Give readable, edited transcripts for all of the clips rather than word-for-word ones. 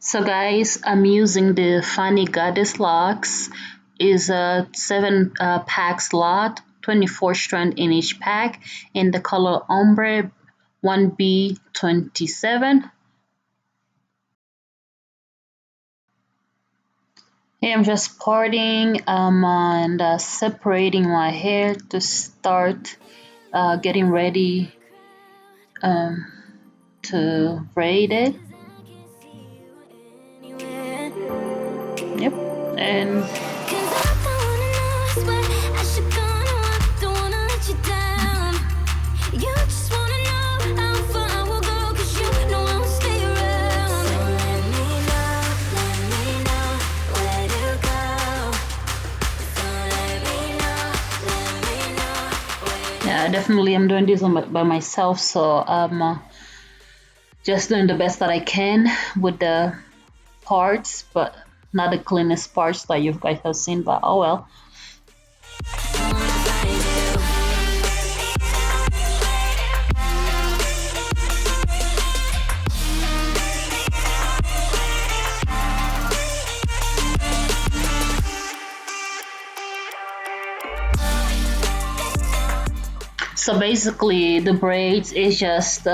So guys, I'm using the Fani Goddess Locs. Is a 7 pack slot, 24 strand in each pack, in the color Ombre 1B27. Here I'm just parting and separating my hair to start getting ready to braid it. Yep, and yeah, definitely I'm doing this by myself, so just doing the best that I can with the parts, but not the cleanest parts that you guys have seen, but oh well. So basically the braids is just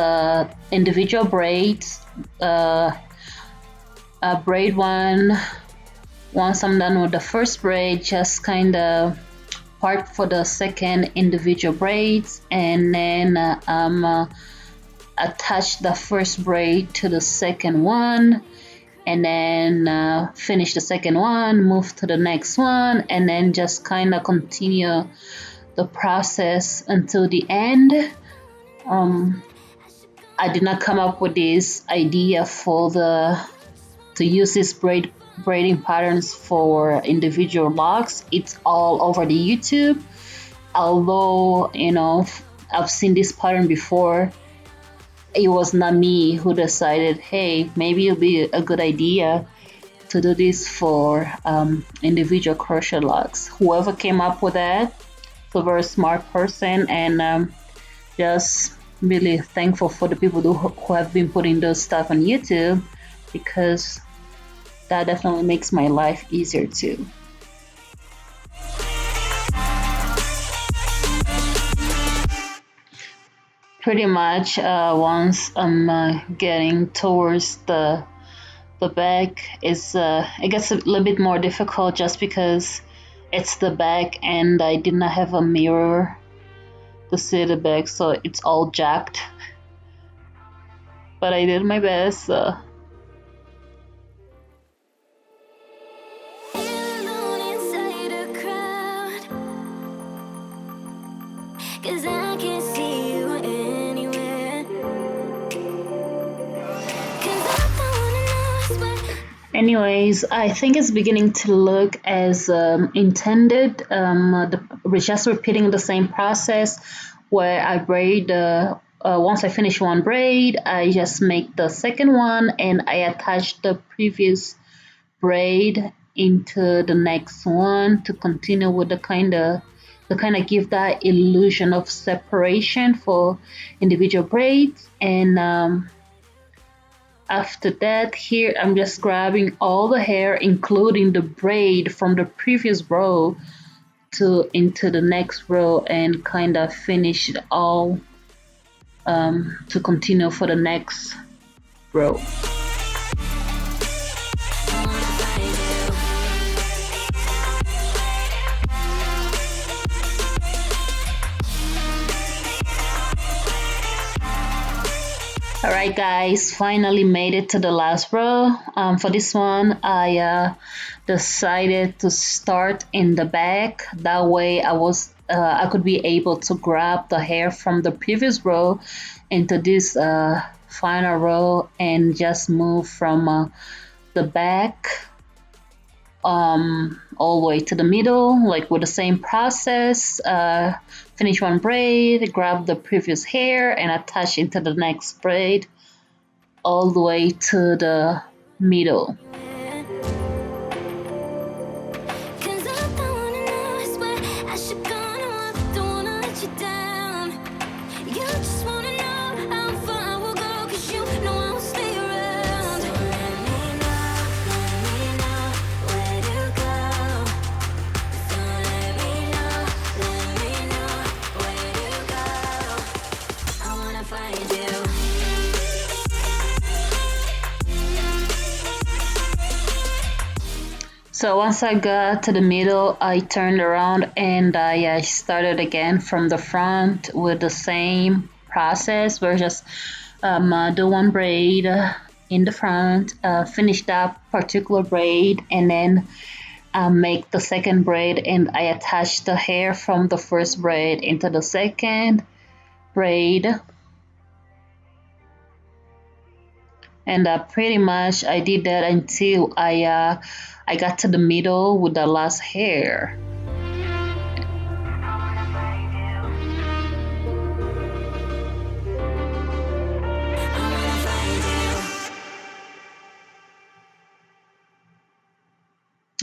individual braids. Braid one. Once I'm done with the first braid, just kind of part for the second individual braids, and then attach the first braid to the second one, and then finish the second one, move to the next one, and then just kind of continue the process until the end. I did not come up with this idea to use this braiding patterns for individual locks. It's all over the YouTube. Although, you know, I've seen this pattern before, it was not me who decided, hey, maybe it'll be a good idea to do this for individual crochet locks. Whoever came up with that, a very smart person, and just really thankful for the people who have been putting those stuff on YouTube, because that definitely makes my life easier too. Pretty much once I'm getting towards the back, it gets a little bit more difficult just because it's the back and I did not have a mirror to see the back, so it's all jacked. But I did my best. Anyways, I think it's beginning to look as intended. We're just repeating the same process where I braid. Once I finish one braid, I just make the second one and I attach the previous braid into the next one to continue with the kind of give that illusion of separation for individual braids. And after that, here I'm just grabbing all the hair, including the braid from the previous row, into the next row and kind of finish it all to continue for the next row. Alright guys, finally made it to the last row. For this one, I decided to start in the back. That way I could be able to grab the hair from the previous row into this final row and just move from the back all the way to the middle, like with the same process. Finish one braid, grab the previous hair and attach into the next braid all the way to the middle. So once I got to the middle, I turned around and I started again from the front with the same process. We're just do one braid in the front, finish that particular braid, and then make the second braid, and I attach the hair from the first braid into the second braid. And pretty much I did that until I got to the middle with the last hair.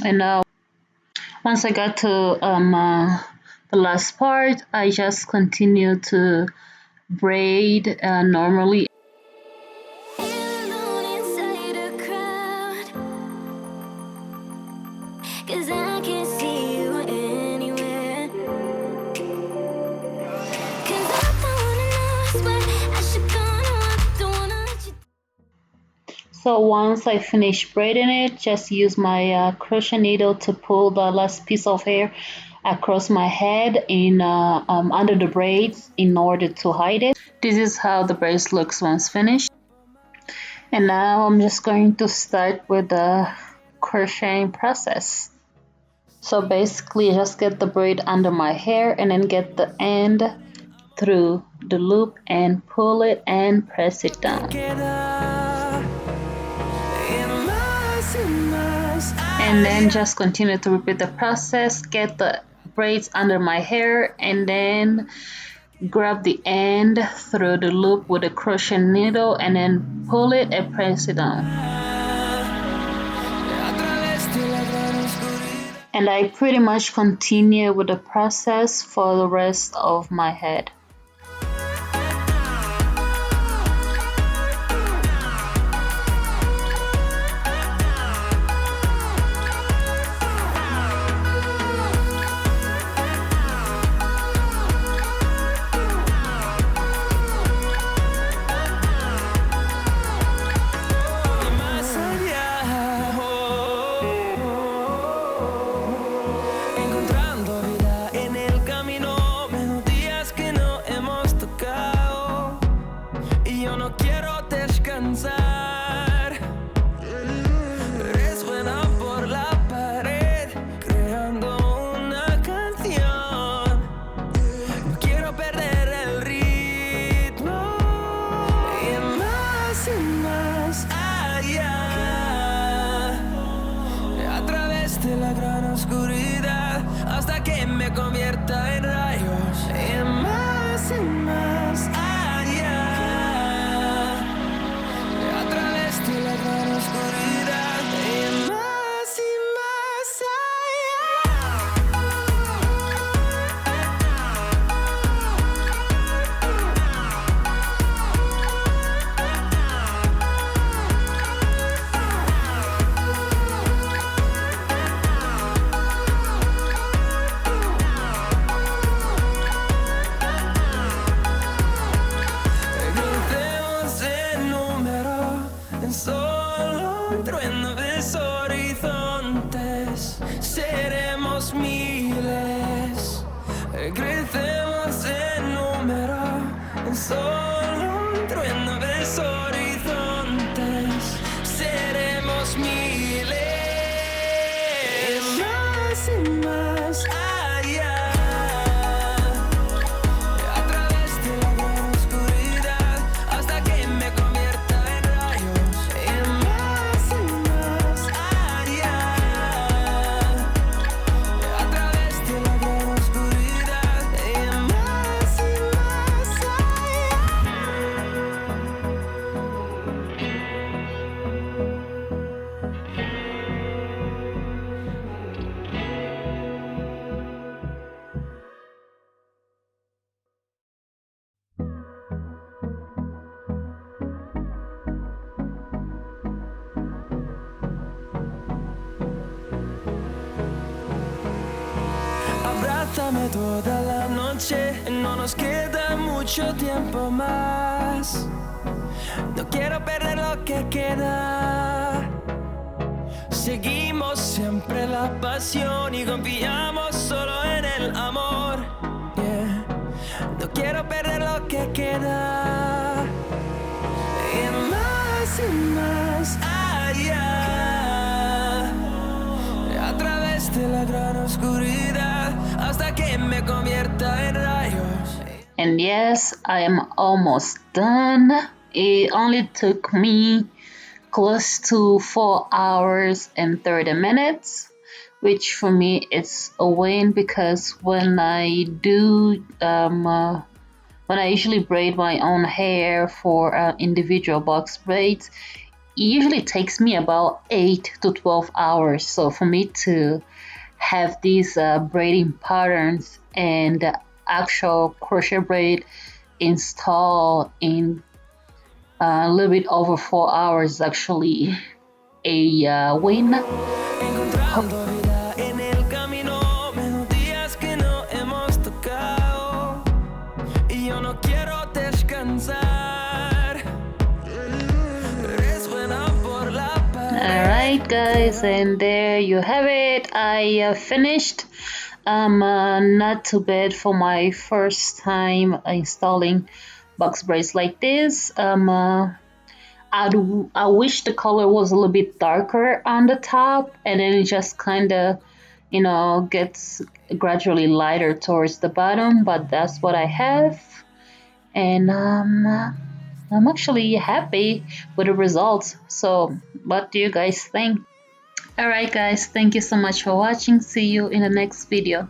And now once I got to the last part, I just continue to braid normally. So once I finish braiding it, just use my crochet needle to pull the last piece of hair across my head in under the braids in order to hide it. This is how the braids looks once finished. And now I'm just going to start with the crocheting process. So basically just get the braid under my hair and then get the end through the loop and pull it and press it down. And then just continue to repeat the process. Get the braids under my hair and then grab the end through the loop with a crochet needle and then pull it and press it down. And I pretty much continue with the process for the rest of my head. Toda la noche, no nos queda mucho tiempo más. No quiero perder lo que queda. Seguimos siempre la pasión y confiamos solo en el amor. Yeah. No quiero perder lo que queda. Y más allá, a través de la gran oscuridad, hasta que me convierta en rayos. And yes, I am almost done. It only took me close to 4 hours and 30 minutes, which for me is a win, because when I do when I usually braid my own hair for individual box braids, it usually takes me about 8 to 12 hours. So for me to have these braiding patterns and actual crochet braid installed in a little bit over 4 hours is actually a win. Encontrando vida en el camino, melodías que no hemos tocado, y yo no quiero descansar. Eres buena por la paz. Alright guys, and there you have it. I finished. Not too bad for my first time installing box braids like this. I wish the color was a little bit darker on the top, and then it just kind of, you know, gets gradually lighter towards the bottom, but that's what I have. And I'm actually happy with the results. So what do you guys think? Alright guys, thank you so much for watching. See you in the next video.